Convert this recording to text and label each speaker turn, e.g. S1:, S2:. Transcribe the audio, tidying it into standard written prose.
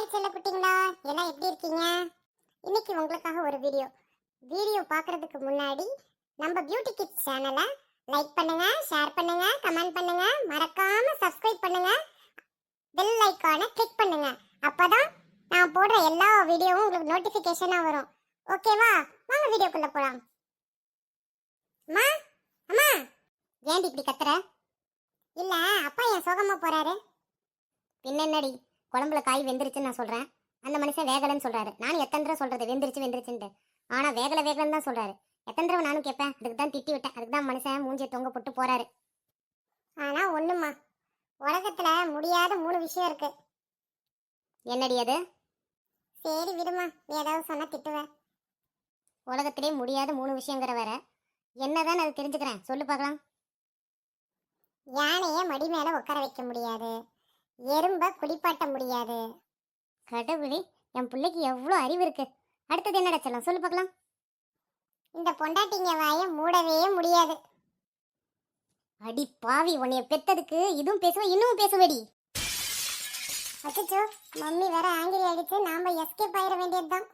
S1: Hi செல்ல குட்டிங்களா, எல்லாம் எப்படி இருக்கீங்க? இன்னைக்கு உங்களுக்காக ஒரு வீடியோ பார்க்கறதுக்கு முன்னாடி நம்ம பியூட்டி கிட்ஸ் சேனலை லைக் பண்ணுங்க, ஷேர் பண்ணுங்க, கமெண்ட் பண்ணுங்க, மறக்காம சப்ஸ்கிரைப் பண்ணுங்க, பெல் ஐகானை கிளிக் பண்ணுங்க. அப்பதான் நான் போடுற எல்லா வீடியோவும் உங்களுக்கு நோட்டிபிகேஷனா வரும். ஓகேவா? வாங்க வீடியோக்குள்ள போலாம். அம்மா அம்மா, ஏன்டி இப்படி கத்துற? இல்ல, அப்பா ஏன் சோகமா போறாரு? பின்னடி குழம்புல காய் வெந்துருச்சுன்னு நான் சொல்றேன், அந்த மனுஷன் வேகலன்னு சொல்றாரு. நானும் எத்தனை தடவை சொல்றது வெந்துருச்சுன்ட்டு, ஆனா வேகலன்னு தான் சொல்றாரு. எத்தனை தடவை நானும் கேட்பேன், அதுக்கு தான் திட்டி விட்டேன். அதுக்கு தான் மனுஷன் மூஞ்சியை தொங்க போட்டு போறாரு. ஆனா ஒண்ணுமா, உலகத்துல முடியாத 3 விஷயம் இருக்கு. என்னடி அது? சரி விடுமா, நீ ஏதாவது சொன்னா திட்டுவேன். உலகத்திலே முடியாத 3 விஷயங்கிற வேற என்னதான் அது தெரிஞ்சுக்கிறேன், சொல்லு பார்க்கலாம். யானைய மடி மேல உட்கார வைக்க முடியாது, எறும்ப குளிப்பாட்ட முடியாது. கடவுளே, என் பிள்ளைக்கு எவ்வளோ அறிவு இருக்கு. அடுத்தது என்னடா செல்லம், சொல்லு பார்க்கலாம். இந்த பொண்டாட்டிங்க வாயை மூடவே முடியாது. அடி பாவி, உன்னைய பெத்ததுக்கு இதுவும் பேசுவ இன்னும் பேசுவடி. அச்சோ, மம்மி வேற ஆங்கிரி ஆயிடுச்சு, நாம எஸ்கேப் ஆயிட வேண்டியதுதான்.